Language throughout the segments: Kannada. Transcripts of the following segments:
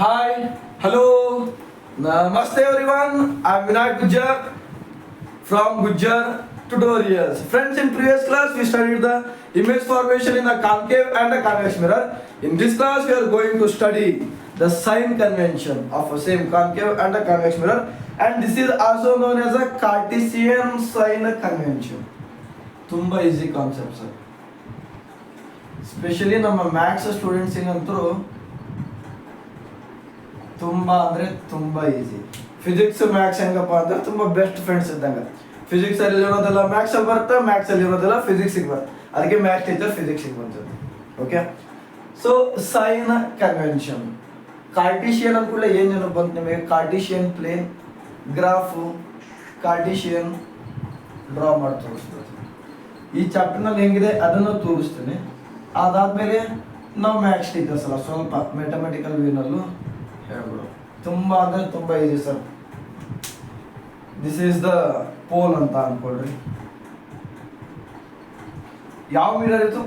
Hi, hello, namaste everyone. I'm Vinayak Gujjar from Gujjar Tutorials. Friends, in previous class we studied the image formation in a concave and a convex mirror. In this class we are going to study the sign convention of a same concave and a convex mirror, and this is also known as a Cartesian sign convention. ತುಂಬಾ ಈಸಿ ಕಾನ್ಸೆಪ್ಟ್ ಸರ್, ಸ್ಪೆಷಲಿ ನಮ್ಮ ಮ್ಯಾಥ್ಸ್ ಸ್ಟೂಡೆಂಟ್ಸಿಗಂತೂ ತುಂಬಾ ಅಂದ್ರೆ ತುಂಬಾ ಈಸಿ. ಫಿಸಿಕ್ಸ್ ಮ್ಯಾಥ್ಸ್ ಹೆಂಗಪ್ಪ ಅಂದ್ರೆ ತುಂಬಾ ಬೆಸ್ಟ್ ಫ್ರೆಂಡ್ಸ್ ಇದ್ದಂಗೆ. ಫಿಸಿಕ್ಸ್ ಅಲ್ಲಿ ಇರೋದೆಲ್ಲ ಮ್ಯಾಥ್ಸ್ ಅಲ್ಲಿ ಬರುತ್ತೆ, ಮ್ಯಾಥ್ಸ್ ಅಲ್ಲಿ ಇರೋದೆಲ್ಲ ಫಿಸಿಕ್ಸಿಗೆ ಬರುತ್ತೆ. ಅದಕ್ಕೆ ಮ್ಯಾಥ್ಸ್ ಟೀಚರ್ ಫಿಸಿಕ್ಸಿಗೆ ಬರ್ತದೆ. Okay, so sign convention Cartesian ಅಂದ್ಕೂಡಲೇ ಏನೇನು ಬಂತು ನಿಮಗೆ? Cartesian plane, graph, Cartesian draw ಮಾಡಿ ತೋರಿಸ್ಬೋದು. ಈ ಚಾಪ್ಟರ್ನಲ್ಲಿ ಹೆಂಗಿದೆ ಅದನ್ನು ತೋರಿಸ್ತೀನಿ. ಅದಾದ್ಮೇಲೆ ನಾವು ಮ್ಯಾಥ್ಸ್ ಟೀಚರ್ಸ್ ಅಲ್ಲ, ಸ್ವಲ್ಪ ಮ್ಯಾಥಮೆಟಿಕಲ್ ವ್ಯೂನಲ್ಲೂ ಹೇಳ್ಬಿಡು. ತುಂಬ ಅಂದರೆ ತುಂಬ easy sir. This is the pole ಅಂತ ಅನ್ಕೊಳ್ರಿ. ಯಾವ ಮಿರರ್ ಇದು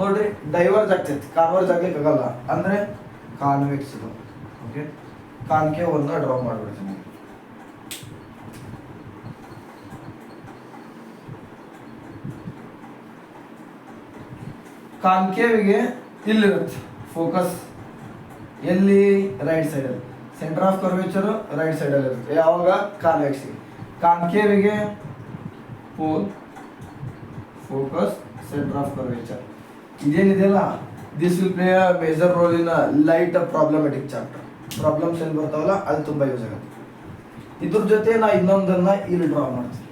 ನೋಡ್ರಿ, ಡೈವರ್ಜ್ ಆಗ್ತೈತಿ, ಕಾನ್ವರ್ಜ್ ಆಗ್ಲಿಕ್ಕೆ ಆಗಲ್ಲ, ಅಂದರೆ ಕಾನ್ವೆಕ್ಸ್ ಇದು. ಓಕೆ, ಕಾನ್ಕೇವ್ ಅನ್ನ ಡ್ರಾ ಮಾಡ್ಬಿಡ್ತೀನಿ. ಕಾನ್ಕೇವ್ಗೆ ಇಲ್ಲಿರುತ್ತೆ ಫೋಕಸ್, ಎಲ್ಲಿ? ರೈಟ್ ಸೈಡಲ್ಲಿ. ಸೆಂಟರ್ ಆಫ್ ಕರ್ವೇಚರ್ ರೈಟ್ ಸೈಡಲ್ಲಿ ಇರುತ್ತೆ. ಯಾವಾಗ? ಕಾನ್ವೆಕ್ಸ್ಗೆ. ಕಾನ್ಕೇವ್ಗೆ pole, focus, centre of curvature. ಇದೇನಿದೆಯಲ್ಲ, this will play a major role in light problematic chapter. Problems ಏನು ಬರ್ತಾವಲ್ಲ ಅದು ತುಂಬ ಯೂಸ್ ಆಗುತ್ತೆ. ಇದ್ರ ಜೊತೆ ನಾ ಇನ್ನೊಂದನ್ನ ಇಲ್ಲಿ ಡ್ರಾ ಮಾಡ್ತೀನಿ.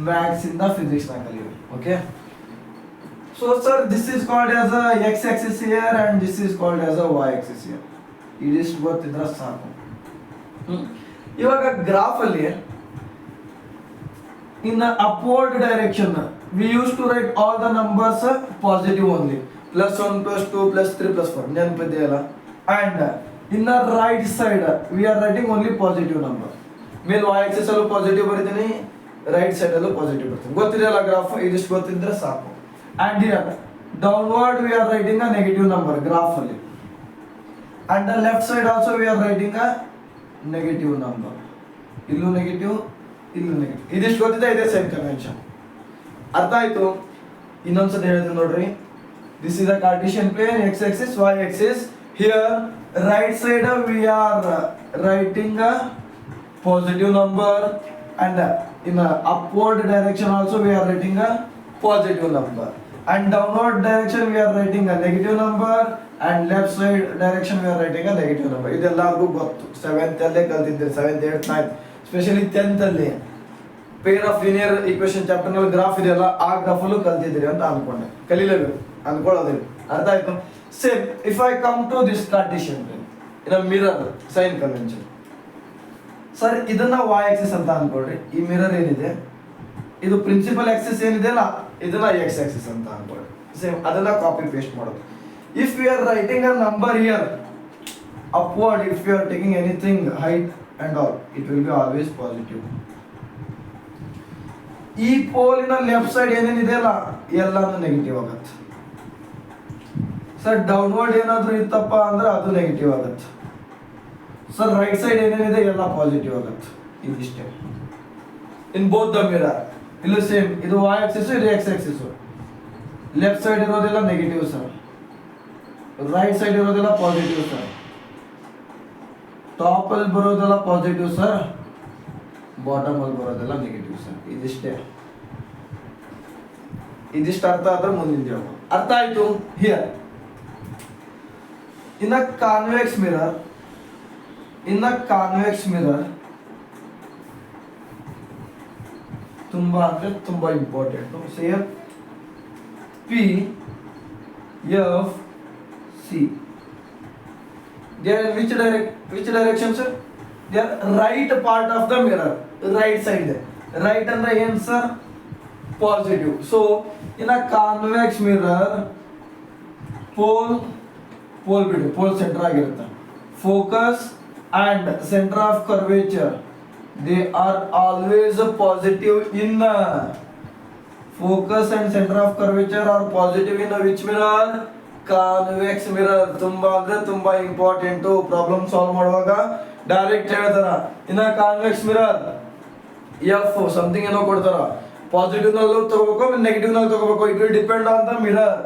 ಮ್ಯಾಥ್ಸ್ ಇಂದ ಫಿಸಿಕ್ಸ್ ನ ಕಲಿಯೋದು. Okay, so sir, this is called as a x axis here and this is called as a y axis here. ಇದಿಷ್ಟು ಗೊತ್ತಿದ್ರೆ ಸಾಕು. ಇವಾಗ ಗ್ರಾಫ್ ಅಲ್ಲಿ in upward direction we used to write all the numbers positive only, +1 +2 +3 +4 ನೆನಪಿದೆಯಲ್ಲ. and in the right side we are writing only positive number. ಮೇಲೆ y axis ಅಲ್ಲೂ ಪಾಸಿಟಿವ್ ಬರೀತೀನಿ, ರೈಟ್ ಸೈಡ್ ಅಲ್ಲೂ ಪಾಸಿಟಿವ್ ಬರ್ತೀನಿ. ಗೊತ್ತಿದೆಯಲ್ಲ ಗ್ರಾಫ್, ಇದಿಷ್ಟು ಗೊತ್ತಿದ್ರೆ ಸಾಕು. and here downward we are writing a negative number graph ಅಲ್ಲಿ, and the left side also we are writing a negative number. ಇಲ್ಲೂ ನೆಗೆಟಿವ್, ಇಲ್ಲೂ ನೆಗೆಟಿವ್. ಇದಿಷ್ಟು ಗೊತ್ತಿದೆ, ಇದೆ ಸೈನ್ ಕನ್ವೆನ್ಷನ್. ಅರ್ಥ ಆಯ್ತು? ಇನ್ನೊಂದ್ಸತಿ ಹೇಳ್ತೀನಿ ನೋಡ್ರಿ. This is a Cartesian plane, x axis y axis. here right side we are writing a positive number, and in a upward direction also we are writing a positive number, and downward direction we are writing a negative number, and left side direction we are writing a negative number. ಇದೆಲ್ಲರಿಗೂ ಗೊತ್ತು, 7th ಅಲ್ಲೇ ಕಲ್ತಿದ್ದೀರಿ, 7th 8th 9th, specially 10th ಅಲ್ಲಿ pair of linear equation chapter ನಲ್ಲಿ ಗ್ರಾಫ್ ಇದೆಯಲ್ಲ, ಆ ಗ್ರಾಫ್ ಅಲ್ಲೂ ಕಲ್ತಿದ್ದೀರಿ ಅಂತ ಅನ್ಕೊಂಡೆ. ಕಲೀಲೇಬೇಕು, ಅನ್ಕೊಳ್ಳೋದಿಲ್ಲ. ಅರ್ಥ ಆಯ್ತು? Same if I come to this Cartesian plane in a mirror sign convention. Sir ಇದನ್ನ y ಆಕ್ಸಿಸ್ ಅಂತ ಅನ್ಕೊಳ್ರಿ. ಈ ಮಿರರ್ ಏನಿದೆ ಇದು ಪ್ರಿನ್ಸಿಪಲ್ ಆಕ್ಸಿಸ್ ಏನಿದೆ ಅಲ್ಲ, ಇದನ್ನ x ಆಕ್ಸಿಸ್ ಅಂತ ಅನ್ಕೊಳ್ಳಿ. ಸೇಮ್ ಅದನ್ನ ಕಾಪಿ ಪೇಸ್ಟ್ ಮಾಡೋದು. If you are writing a number here upward, if you are taking anything height and all, it will be always positive. ಈ ಪೋಲಿನ ಲೆಫ್ಟ್ ಸೈಡ್ ಏನೇನಿದೆ ಅಲ್ಲ ಎಲ್ಲಾನು ನೆಗೆಟಿವ್ ಆಗುತ್ತೆ. ಸರ್ ಡೌನ್ವರ್ಡ್ ಏನಾದ್ರೂ ಇತ್ತಪ್ಪ ಅಂದ್ರೆ ಅದು ನೆಗೆಟಿವ್ ಆಗುತ್ತೆ. ಸರ್ ರೈಟ್ ಸೈಡ್ ಏನೇನಿದೆ ಎಲ್ಲ ಪಾಸಿಟಿವ್ ಆಗುತ್ತೆ. ಇದಿಷ್ಟೇ ಇನ್ ಬೋತ್ ದ ಮಿರರ್. ಇಲ್ಲೂ ಸೇಮ್, ಇದು y ಆಕ್ಸಿಸ್, ಇದು x ಆಕ್ಸಿಸ್. ಲೆಫ್ಟ್ ಸೈಡ್ ಇರೋದೆಲ್ಲ ನೆಗೆಟಿವ್ ಸರ್, ರೈಟ್ ಸೈಡ್ ಇರೋದೆಲ್ಲ ಪಾಸಿಟಿವ್ ಸರ್, ಟಾಪ್ ಅಲ್ಲಿ ಬರೋದೆಲ್ಲ ಪಾಸಿಟಿವ್ ಸರ್, ಬಾಟಮ್ ಅಲ್ಲಿ ಬರೋದೆಲ್ಲ ನೆಗೆಟಿವ್ ಸರ್. ಇದಿಷ್ಟೇ. ಇದಿಷ್ಟು ಅರ್ಥ ಆದ್ರೆ ಮುಂದಿನ ಹೇಳ್ಬೋದು. ಅರ್ಥ ಆಯ್ತು? Here in a convex mirror, in a convex mirror ತುಂಬಾ ಅಂದ್ರೆ ತುಂಬಾ important. Same P F C, they are in which direction sir? They are right part of the mirror, right side. Right ಅಂದ್ರೆ ಏನು sir? Positive. So in a convex mirror pole ಬಿಡಿ, ಪೋಲ್ ಸೆಂಟರ್ ಆಗಿರುತ್ತೆ. Focus and center of curvature, they are always positive in focus, and center of curvature are positive in which mirror? Convex mirror ತುಂಬಾ ಅಂದ್ರೆ ತುಂಬಾ ಇಂಪಾರ್ಟೆಂಟ್ ಪ್ರಾಬ್ಲಮ್ ಸಾಲ್ವ್ ಮಾಡುವಾಗ ಡೈರೆಕ್ಟ್ ಹೇಳ್ತಾರ. ಇನ್ನ ಕಾನ್ವೆಕ್ಸ್ ಮಿರರ್ ಎಫ್ ಸಮಥಿಂಗ್ ಏನೋ ಕೊಡ್ತಾರ, ಪಾಸಿಟಿವ್ ನಲ್ಲೂ ತಗೋಬೇಕು ನೆಗೆಟಿವ್ ನಲ್ಲಿ ತಗೋಬೇಕು. It will depend on the mirror.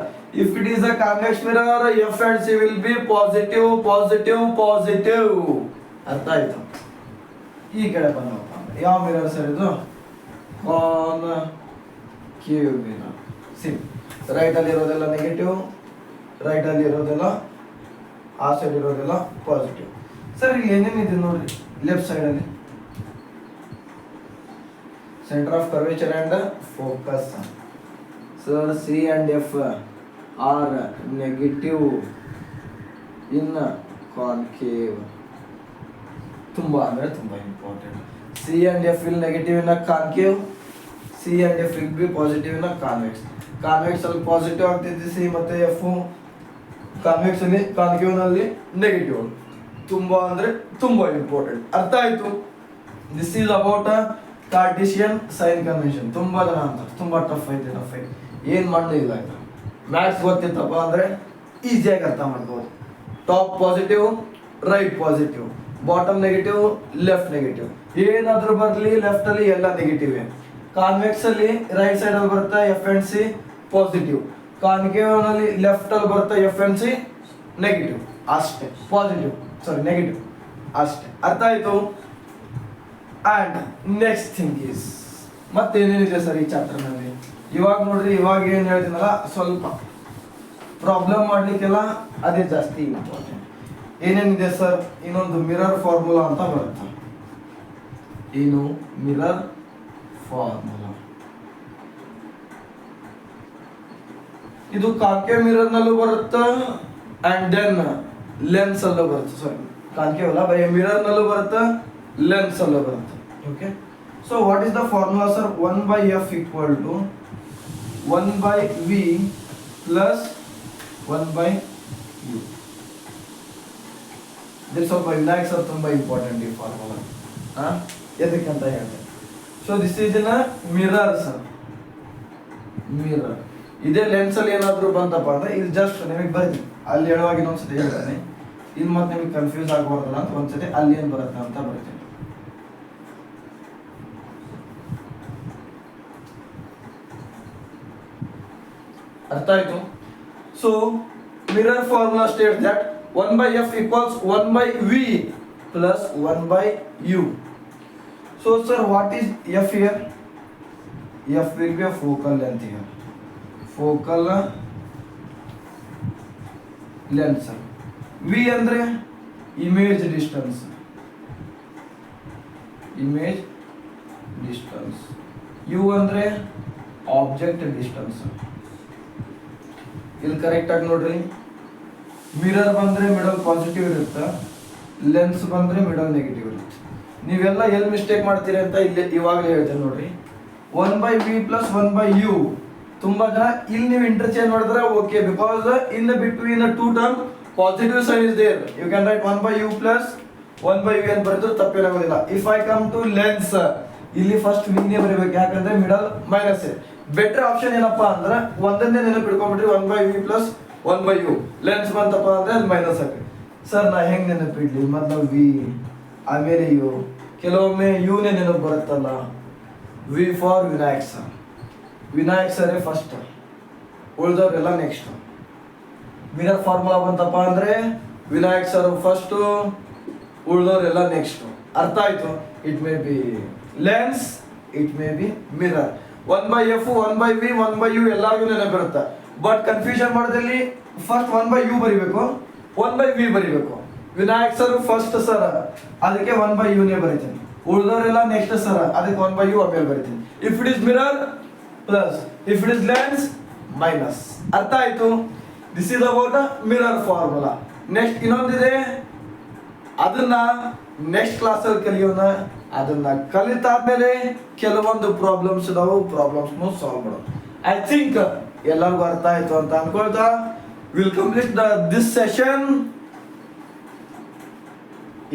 If it is a convex mirror F and C will be positive positive positive. ಅರ್ಥ ಆಯ್ತು? ಈ ಕಡೆ ಬಂದಪ್ಪ ಯಾವ ಮಿರರ್ ಸರ್ ಇದು? Concave mirror. ಸಿ ರೈಟ್ ಅಲ್ಲಿ ಇರೋದೆಲ್ಲ ನೆಗೆಟಿವ್, ರೈಟ್ ಅಲ್ಲಿ ಇರೋದೆಲ್ಲ ಆ ಸೈಡ್ ಇರೋದೆಲ್ಲ ಪಾಸಿಟಿವ್. ಸರ್ ಇಲ್ಲಿ ಏನೇನಿದೆ ನೋಡ್ರಿ ಲೆಫ್ಟ್ ಸೈಡ್ ಅಲ್ಲಿ center of curvature and focus. So C and F are negative in concave. ತುಂಬಾ ಅಂದ್ರೆ ತುಂಬಾ important. C and F will negative in a concave, C and F will be positive in a convex. Convex ಅಲ್ಲಿ ಪಾಸಿಟಿವ್ ಆಗ್ತೈತಿ C ಮತ್ತೆ F, convex ಅಲ್ಲಿ concave ನಲ್ಲಿ ನೆಗೆಟಿವ್. ತುಂಬಾ ಅಂದ್ರೆ ತುಂಬಾ ಇಂಪಾರ್ಟೆಂಟ್. ಅರ್ಥ ಆಯ್ತು? This is about a Cartesian sign convention. ತುಂಬಾ ಜನ ಅಂತ ತುಂಬಾ ಟಫ್ ಐತೆ ಏನ್ ಮಣ್ಣು ಇಲ್ಲ. ಮ್ಯಾಥ್ಸ್ ಗೊತ್ತಿತ್ತಪ್ಪ ಅಂದ್ರೆ ಈಸಿಯಾಗಿ ಅರ್ಥ ಮಾಡ್ಬೋದು. Top positive, right positive, bottom negative, left negative. ಏನಾದ್ರೂ ಬರಲಿ ಲೆಫ್ಟ್ ಅಲ್ಲಿ ಎಲ್ಲ ನೆಗೆಟಿವ್. ಕಾನ್ವೆಕ್ಸ್ ಅಲ್ಲಿ ರೈಟ್ ಸೈಡ್ ಅಲ್ಲಿ ಬರುತ್ತೆ F and C positive, concave ನಲ್ಲಿ ಲೆಫ್ಟ್ ಅಲ್ಲಿ ಬರುತ್ತೆ ಎಫ್ ಅಂಡ್ ಸಿ ನೆಗೆಟಿವ್ ಅಷ್ಟೇ. ಪಾಸಿಟಿವ್ ಸಾರಿ ನೆಗೆಟಿವ್ ಅಷ್ಟೇ. ಅರ್ಥ ಆಯ್ತು? ಅಂಡ್ ನೆಕ್ಸ್ಟ್ ಥಿಂಗ್ ಈಸ್ ಮತ್ತೇನೇನಿದೆ ಸರ್ ಈ ಚಾಪ್ಟರ್ ನಲ್ಲಿ? ಇವಾಗ ನೋಡ್ರಿ, ಇವಾಗ ಏನ್ ಹೇಳ್ತೀನಲ್ಲ ಸ್ವಲ್ಪ ಪ್ರಾಬ್ಲಮ್ ಮಾಡ್ಲಿಕ್ಕೆಲ್ಲ ಅದೇ ಜಾಸ್ತಿ ಇಂಪಾರ್ಟೆಂಟ್. ಏನೇನಿದೆ ಸರ್? ಇನ್ನೊಂದು ಮಿರರ್ ಫಾರ್ಮುಲಾ ಅಂತ ಬರುತ್ತೆ. ಏನು ಮಿರರ್ ಫಾರ್ಮುಲಾ? ಇದು ಕಾನ್ಕೇವ್ ಮಿರರ್ ನಲ್ಲೂ ಬರುತ್ತೆ ಅಂಡ್ ದೆನ್ ಲೆನ್ಸ್ ಅಲ್ಲೂ ಬರುತ್ತೆ. ಸಾರಿ ಕಾನ್ಕೇವ್ ಅಲ್ಲ, ಬರೀ ಮಿರರ್ ನಲ್ಲೂ ಬರುತ್ತೆ, ಲೆನ್ಸ್ ಅಲ್ಲೂ ಬರುತ್ತೆ. Okay, so what is the formula sir? 1 by f equal to 1 by v plus 1 by u. This ಸ್ವಲ್ಪ ವಿನಾಯಕ್ ಸರ್ ತುಂಬಾ ಇಂಪಾರ್ಟೆಂಟ್ ಈ ಫಾರ್ಮುಲಾ. ಎದಕ್ಕೆ ಅಂತ ಹೇಳ್ತಾರೆ. So this is in mirror sir. Mirror ಇದೇ ಲೆನ್ಸ್ ಅಲ್ಲಿ ಏನಾದ್ರು ಬಂತಪ್ಪ ಅಂದ್ರೆ ಇಲ್ಲಿ ಜಸ್ಟ್ ನಿಮಗೆ ಬರ್ತೀನಿ, ಅಲ್ಲಿ ಹೇಳುವಾಗ ಇನ್ನೊಂದ್ಸತಿ ಹೇಳ್ತಾನೆ, ಇಲ್ಲಿ ಮತ್ತೆ ನಿಮಗೆ ಕನ್ಫ್ಯೂಸ್ ಆಗಬಾರ್ದಲ್ಲ ಅಂತ ಒಂದ್ಸತಿ ಅಲ್ಲಿ ಏನ್ ಬರುತ್ತೆ ಅಂತ ಬರ್ತೀನಿ. ಅರ್ಥ ಆಯ್ತು? So mirror formula States that 1 by f equals 1 by v plus 1 by u. So sir, what is f here? F will be a focal length here. Focal length. V ಅಂದ್ರೆ image distance. Image distance. U ಅಂದ್ರೆ object distance. ಇಲ್ಲಿ ಕರೆಕ್ಟ್ ಆಗಿ ನೋಡ್ರಿ, ಮಿರರ್ ಬಂದ್ರೆ ಮಿಡಲ್ ಪಾಸಿಟಿವ್ ಇರುತ್ತೆ, ಲೆನ್ಸ್ ಬಂದ್ರೆ ಮಿಡಲ್ ನೆಗೆಟಿವ್ ಇರುತ್ತೆ. ನೀವೆಲ್ಲ ಎಲ್ಲಿ ಮಿಸ್ಟೇಕ್ ಮಾಡ್ತೀರಿ ಅಂತ ಇಲ್ಲಿ ಇವಾಗಲೇ ಹೇಳ್ತೇನೆ ನೋಡ್ರಿ. 1 by v plus 1 by u. ತುಂಬಾ ಜನ ಇಲ್ಲಿ ನೀವು ಇಂಟರ್ಚೇಂಜ್ ಮಾಡಿದ್ರೆ okay, because in between two term positive sign is there. You can write 1 by u plus 1 by v ಅಂತ ಬರೆದ್ರು ತಪ್ಪೇನಾಗೋದಿಲ್ಲ. If I come to lens, ಇಲ್ಲಿ ಫಸ್ಟ್ v ನೇ ಬರೀಬೇಕು, ಯಾಕಂದ್ರೆ ಮಿಡಲ್ ಮೈನಸ್. ಬೆಟರ್ ಆಪ್ಷನ್ ಏನಪ್ಪಾ ಅಂದ್ರೆ ಒಂದನ್ನೇ ನೆನಪು ಇಟ್ಕೊಂಡ್ಬಿಟ್ರಿ, 1 by v plus 1 by u. Lens ಬಂತಪ್ಪ ಅಂದ್ರೆ ಅದು ಮೈನಸ್ ಆಗಿ. ಸರ್ ನಾ ಹೆಂಗ್ ನೆನಪಿಡ್ಲಿ? ಮೊದಲು ವಿ ಆಮೇಲೆ ಯು, ಕೆಲವೊಮ್ಮೆ ಯುನೇ ನೆನಪು ಬರುತ್ತಲ್ಲ. V for Vinayak sir. Vinayak ಸರೇ ಫಸ್ಟ್, ಉಳಿದವ್ರೆಲ್ಲ ನೆಕ್ಸ್ಟ್. ಮಿರರ್ ಫಾರ್ಮುಲಾ ಬಂತಪ್ಪ ಅಂದ್ರೆ ವಿನಾಯಕ್ ಸರ್ ಫಸ್ಟ್, ಉಳಿದವ್ರೆಲ್ಲ ನೆಕ್ಸ್ಟ್. ಅರ್ಥ ಆಯ್ತು? It may be lens, it may be mirror. 1 by f, 1 by v, 1 by u ಎಲ್ಲರಿಗೂ ನೆನಪಿರುತ್ತೆ. ಬಟ್ ಕನ್ಫ್ಯೂಷನ್ ಮಾಡೋದ್ರಲ್ಲಿ ಫಸ್ಟ್ 1 by u ಬರಿಬೇಕು, 1 by v ಬರಿಬೇಕು. ವಿನಾಯಕ್ ಸರ್ ಫಸ್ಟ್ ಸರ್, ಅದಕ್ಕೆ 1 by u ನೇ ಬರಿತೀನಿ. ಉಳಿದವರೆಲ್ಲ ನೆಕ್ಸ್ಟ್ ಸರ್, ಅದಕ್ಕೆ 1 by u ಆಮೇಲೆ ಬರಿತೀನಿ. If it is mirror plus, if it is lens minus. ಅರ್ಥ ಆಯ್ತು? This is about mirror formula. Next ಇನ್ನೊಂದಿದೆ, ಅದನ್ನ ನೆಕ್ಸ್ಟ್ ಕ್ಲಾಸಲ್ಲಿ ಕಲಿಯೋಣ. ಅದನ್ನ ಕಲಿತಾದ್ಮೇಲೆ ಕೆಲವೊಂದು ಪ್ರಾಬ್ಲಮ್ಸ್ ಇದಾವೆ, ಪ್ರಾಬ್ಲಮ್ಸ್ನು ಸಾಲ್ವ್ ಮಾಡೋಣ. ಐ ಥಿಂಕ್ ಎಲ್ಲರಿಗೂ ಅರ್ಥ ಆಯ್ತು ಅಂತ ಅನ್ಕೊಳ್ತಾ ವಿಲ್ ಕಂಪ್ಲೀಟ್ ದಿಸ್ ಸೆಷನ್.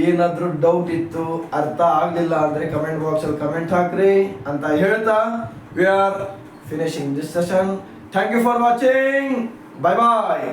ಏನಾದ್ರೂ ಡೌಟ್ ಇತ್ತು, ಅರ್ಥ ಆಗ್ಲಿಲ್ಲ ಅಂದ್ರೆ ಕಮೆಂಟ್ ಬಾಕ್ಸ್ ಅಲ್ಲಿ ಕಮೆಂಟ್ ಹಾಕ್ರಿ ಅಂತ ಹೇಳ್ತಾ we are finishing this session. Thank you for watching. Bye bye.